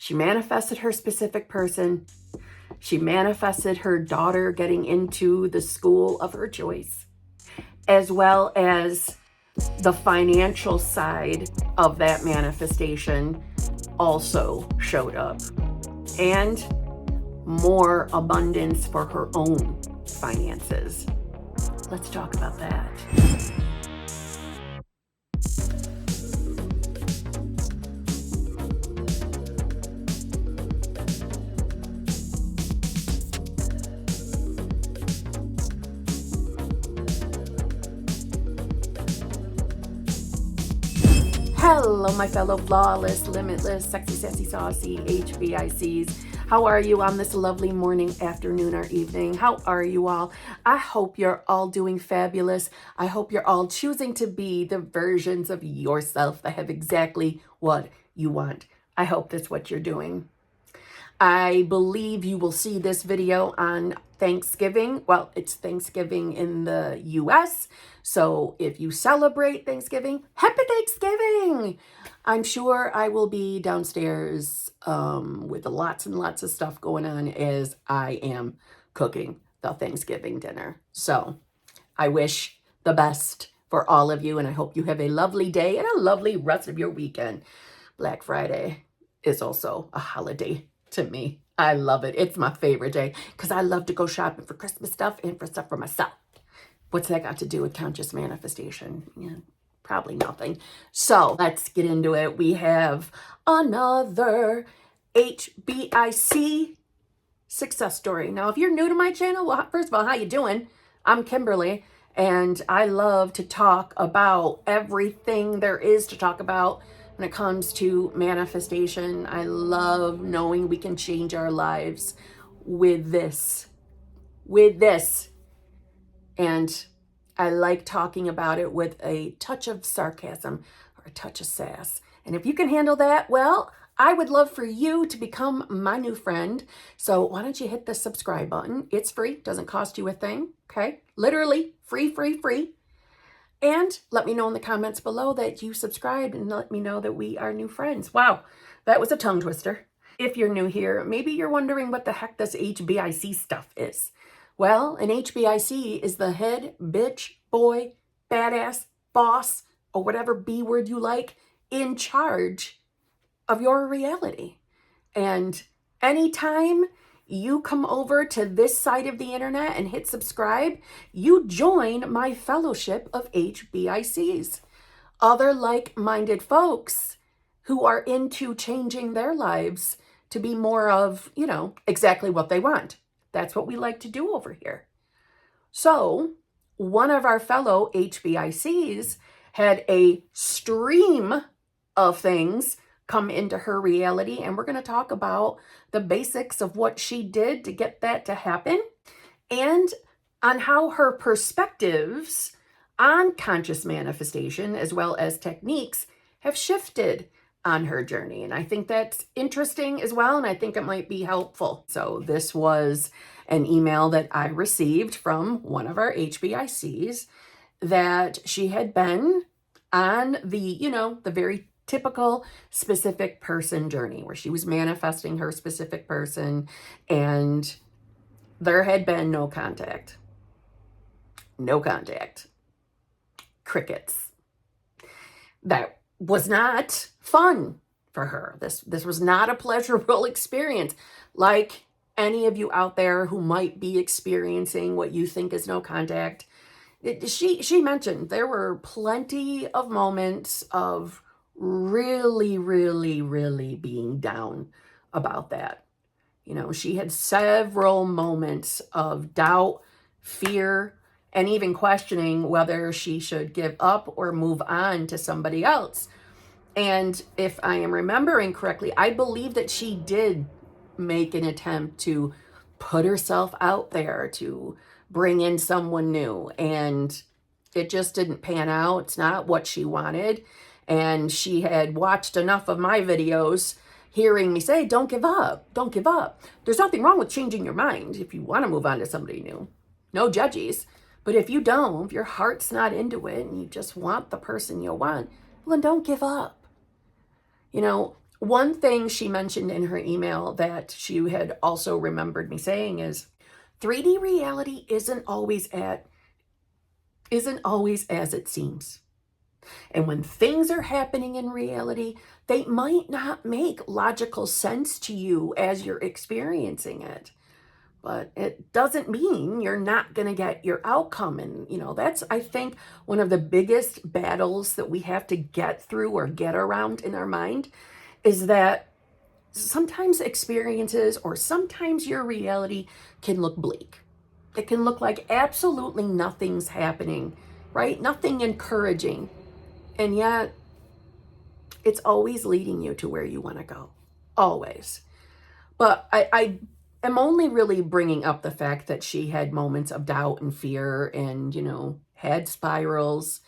She manifested her specific person. She manifested her daughter getting into the school of her choice, as well as the financial side of that manifestation also showed up, and more abundance for her own finances. Let's talk about that. Hello, my fellow flawless, limitless, sexy, sassy, saucy HBICs. How are you on this lovely morning, afternoon, or evening? How are you all? I hope you're all doing fabulous. I hope you're all choosing to be the versions of yourself that have exactly what you want. I hope that's what you're doing. I believe you will see this video on Thanksgiving. Well, it's Thanksgiving in the US. So if you celebrate Thanksgiving, happy Thanksgiving! I'm sure I will be downstairs with lots and lots of stuff going on as I am cooking the Thanksgiving dinner. So I wish the best for all of you, and I hope you have a lovely day and a lovely rest of your weekend. Black Friday is also a holiday to me. I love it. It's my favorite day because I love to go shopping for Christmas stuff and for stuff for myself. What's that got to do with conscious manifestation? Yeah, probably nothing. So let's get into it. We have another HBIC success story. Now, if you're new to my channel, well, first of all, how you doing? I'm Kimberly, and I love to talk about everything there is to talk about when it comes to manifestation. I love knowing we can change our lives with this. And I like talking about it with a touch of sarcasm or a touch of sass. And if you can handle that, well, I would love for you to become my new friend. So why don't you hit the subscribe button? It's free, doesn't cost you a thing, okay? Literally free. And let me know in the comments below that you subscribed, and let me know that we are new friends. Wow, that was a tongue twister. If you're new here, maybe you're wondering what the heck this HBIC stuff is. Well, an HBIC is the head, bitch, boy, badass, boss, or whatever B word you like, in charge of your reality. And anytime you come over to this side of the internet and hit subscribe, you join my fellowship of HBICs, other like-minded folks who are into changing their lives to be more of, exactly what they want. That's what we like to do over here. So one of our fellow HBICs had a stream of things come into her reality, and we're going to talk about the basics of what she did to get that to happen, and on how her perspectives on conscious manifestation as well as techniques have shifted on her journey. And I think that's interesting as well, and I think it might be helpful. So this was an email that I received from one of our HBICs that she had been on the very typical specific person journey where she was manifesting her specific person, and there had been no contact. Crickets. That was not fun for her. This was not a pleasurable experience. Like any of you out there who might be experiencing what you think is no contact, she mentioned there were plenty of moments of really being down about that. She had several moments of doubt, fear, and even questioning whether she should give up or move on to somebody else. And if I am remembering correctly, I believe that she did make an attempt to put herself out there to bring in someone new, and it just didn't pan out. It's not what she wanted. And she had watched enough of my videos hearing me say, don't give up. There's nothing wrong with changing your mind if you want to move on to somebody new. No judges. But if you don't, if your heart's not into it and you just want the person you want, well, then don't give up. One thing she mentioned in her email that she had also remembered me saying is 3D reality isn't always as it seems. And when things are happening in reality, they might not make logical sense to you as you're experiencing it. But it doesn't mean you're not going to get your outcome. And, that's, I think, one of the biggest battles that we have to get through or get around in our mind is that sometimes experiences or sometimes your reality can look bleak. It can look like absolutely nothing's happening, right? Nothing encouraging. And yet, it's always leading you to where you want to go. Always. But I am only really bringing up the fact that she had moments of doubt and fear and, had spirals,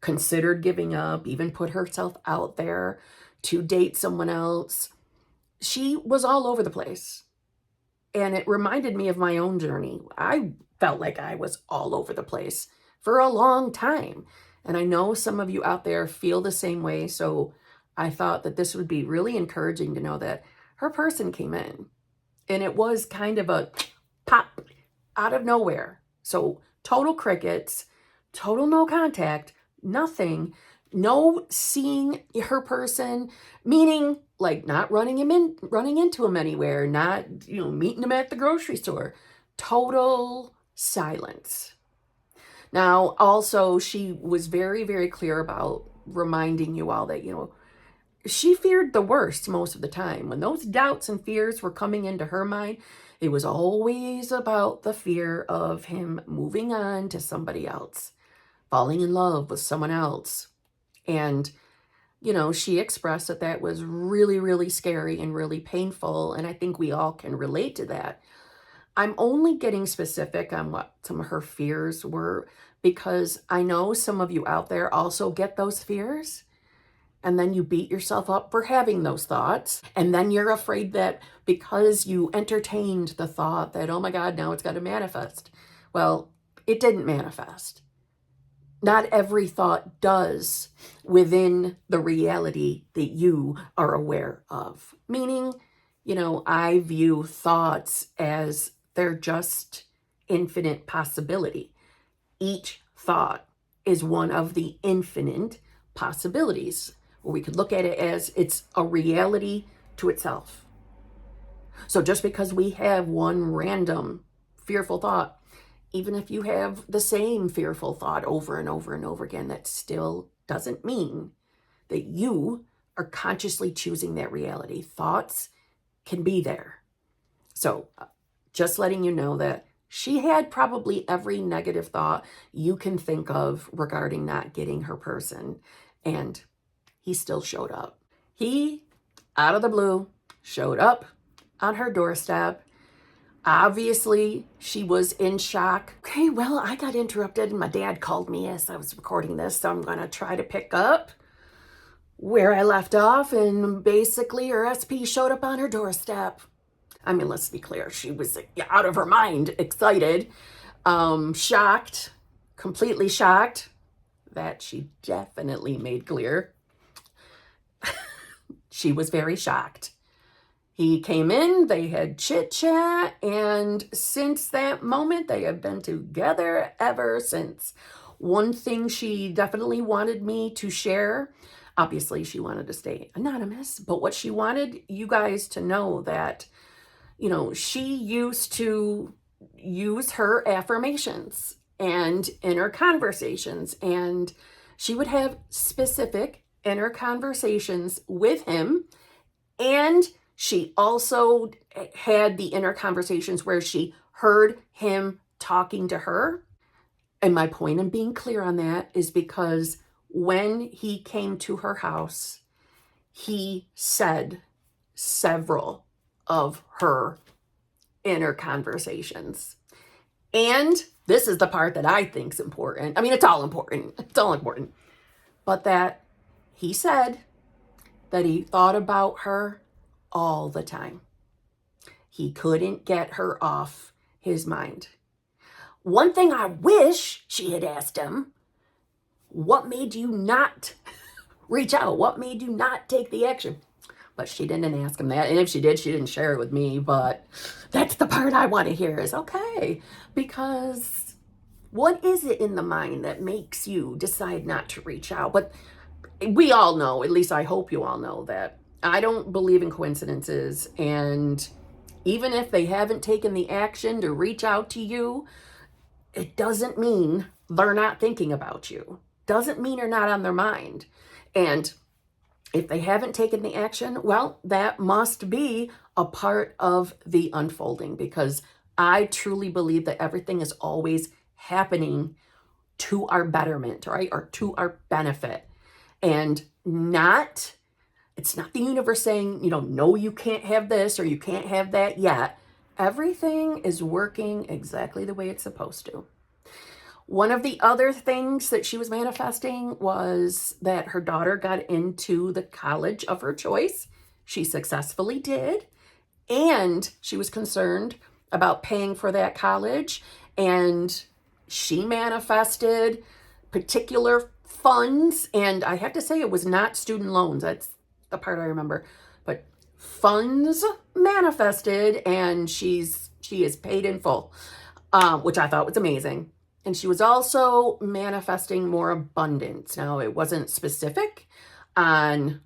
considered giving up, even put herself out there to date someone else. She was all over the place. And it reminded me of my own journey. I felt like I was all over the place for a long time. And I know some of you out there feel the same way. So I thought that this would be really encouraging to know that her person came in. And it was kind of a pop out of nowhere. So total crickets, total no contact, nothing, no seeing her person, meaning like not running into him anywhere, not, meeting him at the grocery store. Total silence. Now, also, she was very, very clear about reminding you all that, she feared the worst most of the time. When those doubts and fears were coming into her mind, it was always about the fear of him moving on to somebody else, falling in love with someone else. And, she expressed that that was really, really scary and really painful. And I think we all can relate to that. I'm only getting specific on what some of her fears were because I know some of you out there also get those fears. And then you beat yourself up for having those thoughts. And then you're afraid that because you entertained the thought that, oh my God, now it's got to manifest. Well, it didn't manifest. Not every thought does within the reality that you are aware of. Meaning, I view thoughts as they're just infinite possibility. Each thought is one of the infinite possibilities. Or we could look at it as it's a reality to itself. So just because we have one random fearful thought, even if you have the same fearful thought over and over and over again, that still doesn't mean that you are consciously choosing that reality. Thoughts can be there. So just letting you know that she had probably every negative thought you can think of regarding not getting her person. And he still showed up. He, out of the blue, showed up on her doorstep. Obviously, she was in shock. Okay, well, I got interrupted and my dad called me as I was recording this, so I'm going to try to pick up where I left off. And basically, her SP showed up on her doorstep. I mean, let's be clear. She was out of her mind, excited, shocked, completely shocked. That she definitely made clear. She was very shocked. He came in, they had chit chat, and since that moment, they have been together ever since. One thing she definitely wanted me to share, obviously she wanted to stay anonymous, but what she wanted you guys to know that, she used to use her affirmations and inner conversations, and she would have specific inner conversations with him, and she also had the inner conversations where she heard him talking to her. And my point in being clear on that is because when he came to her house, he said several of her inner conversations. And this is the part that I think is important. I mean, it's all important. It's all important. But that he said that he thought about her all the time. He couldn't get her off his mind. One thing I wish she had asked him, what made you not reach out? What made you not take the action? But she didn't ask him that. And if she did, she didn't share it with me. But that's the part I want to hear is, okay, because what is it in the mind that makes you decide not to reach out? But we all know, at least I hope you all know, that I don't believe in coincidences. And even if they haven't taken the action to reach out to you, it doesn't mean they're not thinking about you. Doesn't mean you're not on their mind. And if they haven't taken the action, well, that must be a part of the unfolding, because I truly believe that everything is always happening to our betterment, right? Or to our benefit. And it's not the universe saying, no, you can't have this or you can't have that yet. Everything is working exactly the way it's supposed to. One of the other things that she was manifesting was that her daughter got into the college of her choice. She successfully did. And she was concerned about paying for that college. And she manifested particular funds. And I have to say, it was not student loans. That's the part I remember. But funds manifested, and she is paid in full, which I thought was amazing. And she was also manifesting more abundance. Now, it wasn't specific on,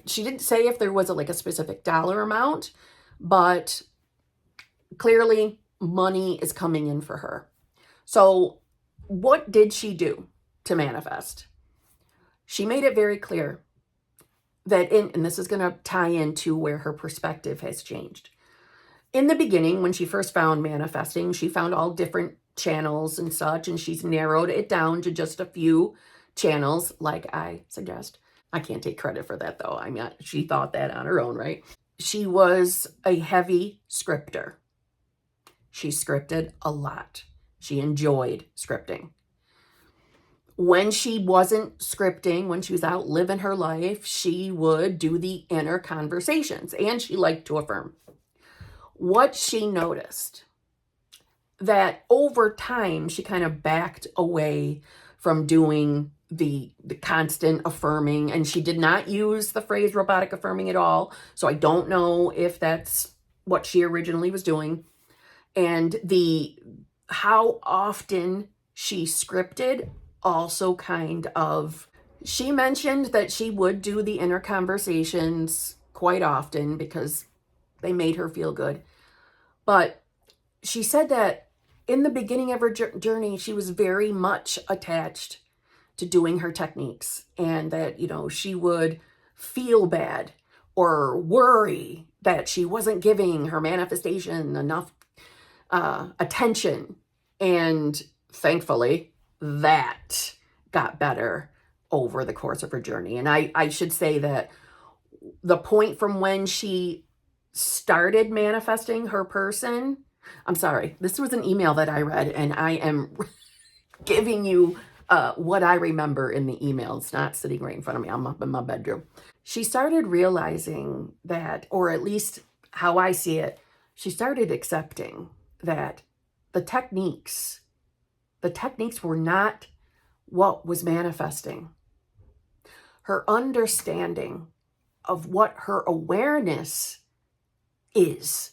she didn't say if there was a specific dollar amount, but clearly money is coming in for her. So what did she do to manifest? She made it very clear that and this is going to tie into where her perspective has changed. In the beginning, when she first found manifesting, she found all different channels and such, and she's narrowed it down to just a few channels, like I suggest. I can't take credit for that, though. She thought that on her own, right? She was a heavy scripter. She scripted a lot. She enjoyed scripting. When she wasn't scripting, when she was out living her life, she would do the inner conversations, and she liked to affirm. What she noticed, that over time, she kind of backed away from doing the constant affirming, and she did not use the phrase robotic affirming at all. So I don't know if that's what she originally was doing. And how often she scripted also she mentioned that she would do the inner conversations quite often because they made her feel good. But she said that in the beginning of her journey, she was very much attached to doing her techniques, and that, she would feel bad or worry that she wasn't giving her manifestation enough attention. And thankfully, that got better over the course of her journey. And I should say that the point from when she started manifesting her person, I'm sorry, this was an email that I read, and I am giving you what I remember in the email. It's not sitting right in front of me. I'm up in my bedroom. She started realizing that, or at least how I see it, she started accepting that the techniques were not what was manifesting. Her understanding of what her awareness is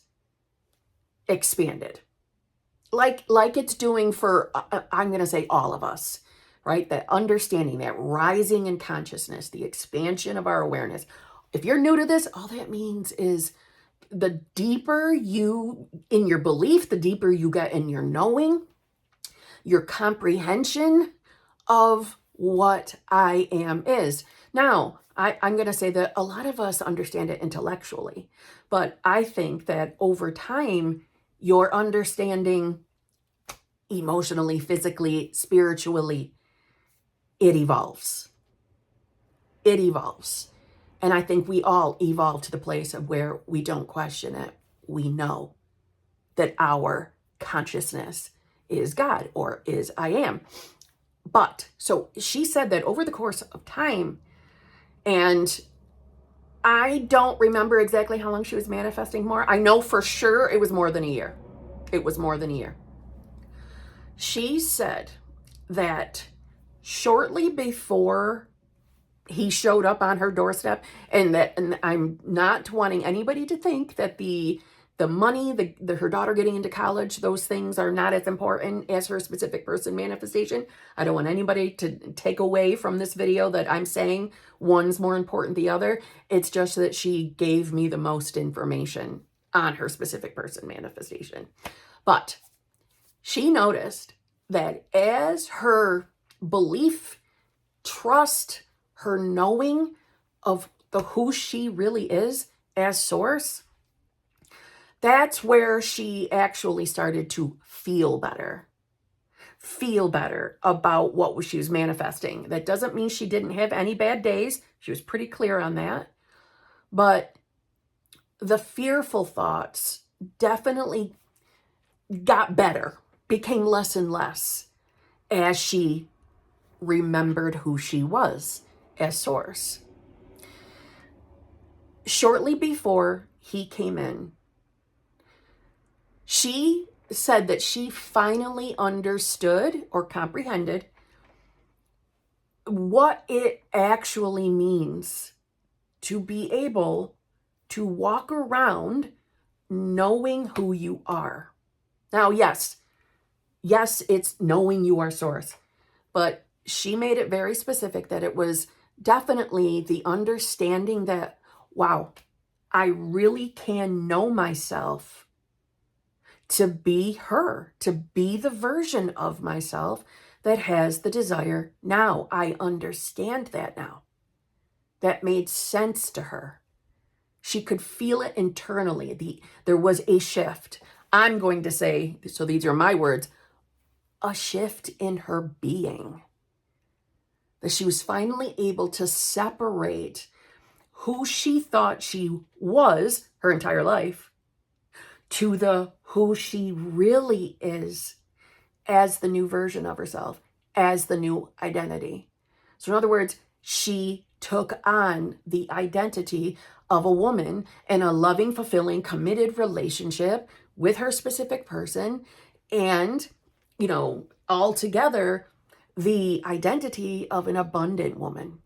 expanded. Like it's doing for, I'm going to say all of us, right? That understanding, that rising in consciousness, the expansion of our awareness. If you're new to this, all that means is the deeper you in your belief, the deeper you get in your knowing, your comprehension of what I am is. Now, I'm going to say that a lot of us understand it intellectually, but I think that over time, your understanding emotionally, physically, spiritually, it evolves. It evolves. And I think we all evolve to the place of where we don't question it. We know that our consciousness is God, or is I am. But so she said that over the course of time, and I don't remember exactly how long she was manifesting more. I know for sure it was more than a year. It was more than a year. She said that shortly before he showed up on her doorstep, and I'm not wanting anybody to think that the money, her daughter getting into college, those things are not as important as her specific person manifestation. I don't want anybody to take away from this video that I'm saying one's more important than the other. It's just that she gave me the most information on her specific person manifestation. But she noticed that as her belief, trust, her knowing of who she really is as source, that's where she actually started to feel better about what she was manifesting. That doesn't mean she didn't have any bad days. She was pretty clear on that. But the fearful thoughts definitely got better, became less and less as she remembered who she was as source. Shortly before he came in, she said that she finally understood or comprehended what it actually means to be able to walk around knowing who you are. Now, yes, it's knowing you are source, but she made it very specific that it was definitely the understanding that, wow, I really can know myself to be her, to be the version of myself that has the desire now. I understand that now. That made sense to her. She could feel it internally. There was a shift. I'm going to say, so these are my words, a shift in her being. That she was finally able to separate who she thought she was her entire life to the who she really is as the new version of herself, as the new identity. So in other words, she took on the identity of a woman in a loving, fulfilling, committed relationship with her specific person, and, altogether, the identity of an abundant woman.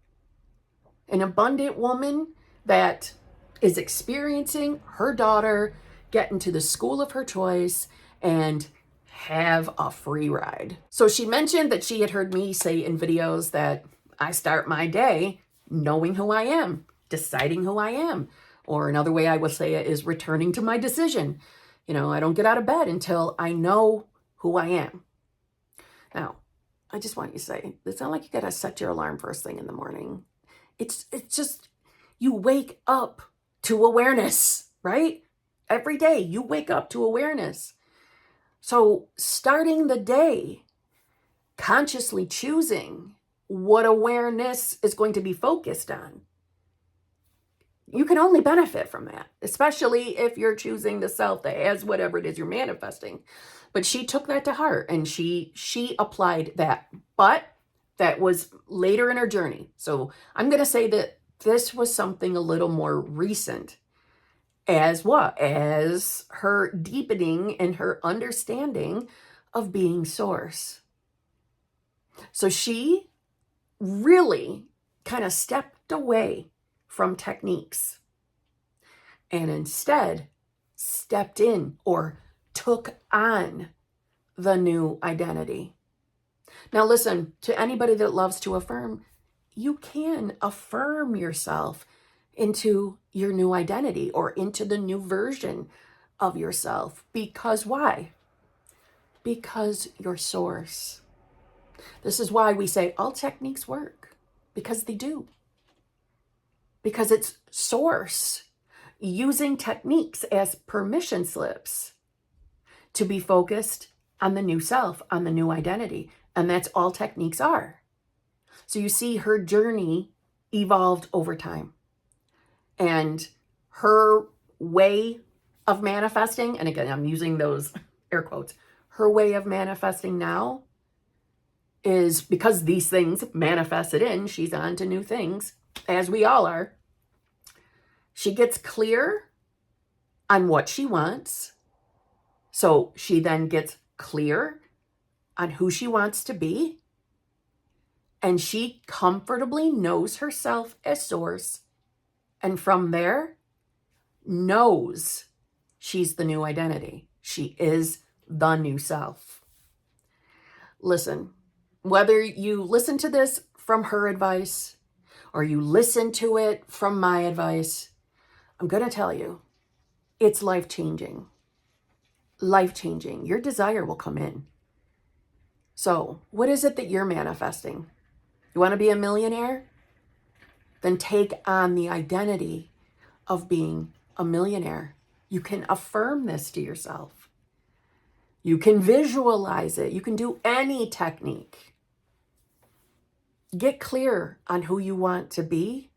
An abundant woman that is experiencing her daughter get into the school of her choice and have a free ride. So she mentioned that she had heard me say in videos that I start my day knowing who I am, deciding who I am. Or another way I would say it is returning to my decision. I don't get out of bed until I know who I am. Now, I just want you to say, it's not like you got to set your alarm first thing in the morning. It's just, you wake up to awareness, right? Every day you wake up to awareness. So starting the day, consciously choosing what awareness is going to be focused on, you can only benefit from that, especially if you're choosing the self that has whatever it is you're manifesting. But she took that to heart and she applied that. But that was later in her journey. So I'm going to say that this was something a little more recent. As what? As her deepening in her understanding of being source. So she really kind of stepped away from techniques and instead stepped in or took on the new identity. Now listen, to anybody that loves to affirm, you can affirm yourself into your new identity or into the new version of yourself. Because why? Because you're source. This is why we say all techniques work, because they do. Because it's source using techniques as permission slips to be focused on the new self, on the new identity. And that's all techniques are. So you see, her journey evolved over time. And her way of manifesting, and again, I'm using those air quotes, her way of manifesting now is, because these things manifested in, she's on to new things, as we all are. She gets clear on what she wants. So she then gets clear on who she wants to be. And she comfortably knows herself as source. And from there, knows she's the new identity. She is the new self. Listen, whether you listen to this from her advice or you listen to it from my advice, I'm going to tell you, it's life-changing. Life-changing. Your desire will come in. So, what is it that you're manifesting? You want to be a millionaire? Then take on the identity of being a millionaire. You can affirm this to yourself. You can visualize it. You can do any technique. Get clear on who you want to be.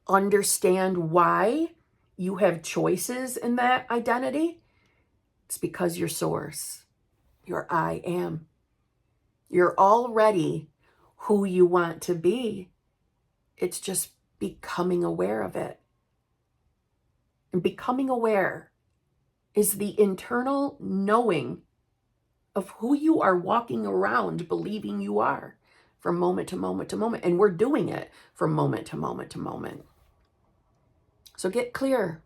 Understand why you have choices in that identity. It's because you're source. You're I am. You're already who you want to be. It's just becoming aware of it. And becoming aware is the internal knowing of who you are walking around believing you are from moment to moment to moment. And we're doing it from moment to moment to moment. So get clear,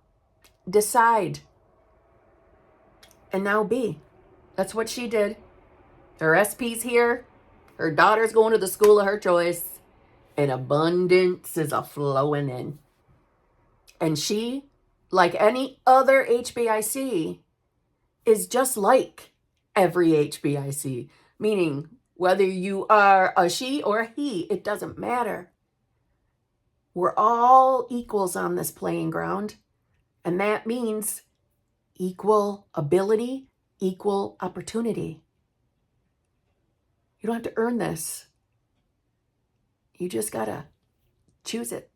decide, and now be. That's what she did. Her SP's here. Her daughter's going to the school of her choice. And abundance is a-flowing in. And she, like any other HBIC, is just like every HBIC. Meaning, whether you are a she or a he, it doesn't matter. We're all equals on this playing ground. And that means equal ability, equal opportunity. You don't have to earn this. You just gotta choose it.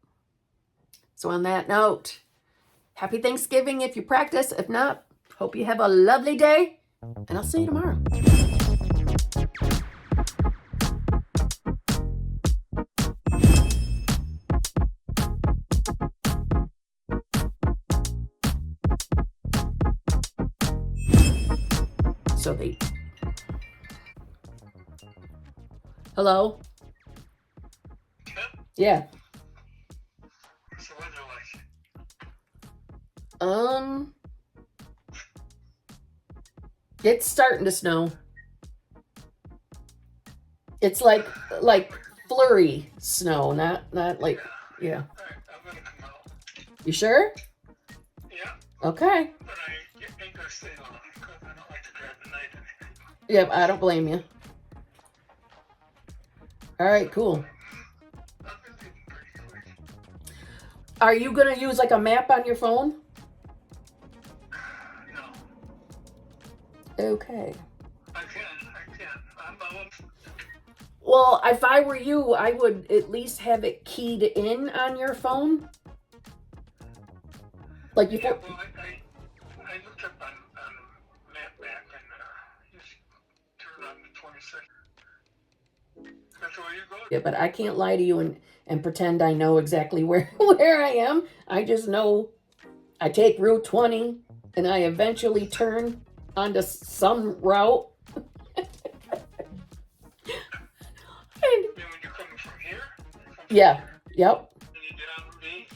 So on that note, happy Thanksgiving if you practice. If not, hope you have a lovely day. And I'll see you tomorrow. So they... Hello? Yeah. What's the weather like? It's starting to snow. It's like flurry snow, not like, yeah. Alright, I'm gonna come out. You sure? Yeah, Okay. but I ain't gonna stay long because I don't like to grab the night anyway. Yep, I don't blame you. All right, cool. I've been leaving pretty quick. Are you going to use like a map on your phone? No. Okay. I can. I'm Well, if I were you, I would at least have it keyed in on your phone. Like yeah, before. well, I looked up on map and just turn on the 22nd. That's where you go? Yeah, but I can't lie to you and pretend I know exactly where I am. I just know I take Route 20 and I eventually turn onto some route. You mean when you're coming from here? Yeah, yep. And you get on Route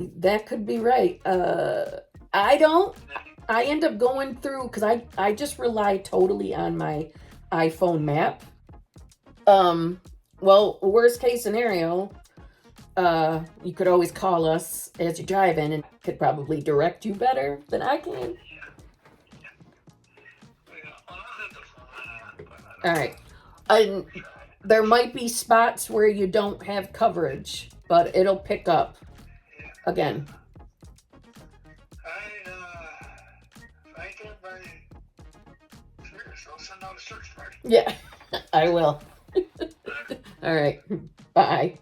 8? That could be right. I end up going through, because I just rely totally on my iPhone map. Well, worst case scenario, you could always call us as you drive in and could probably direct you better than I can. All right. And there might be spots where you don't have coverage, but it'll pick up again. If I get by serious, I'll send out a search party. Yeah, I will. All right. Bye.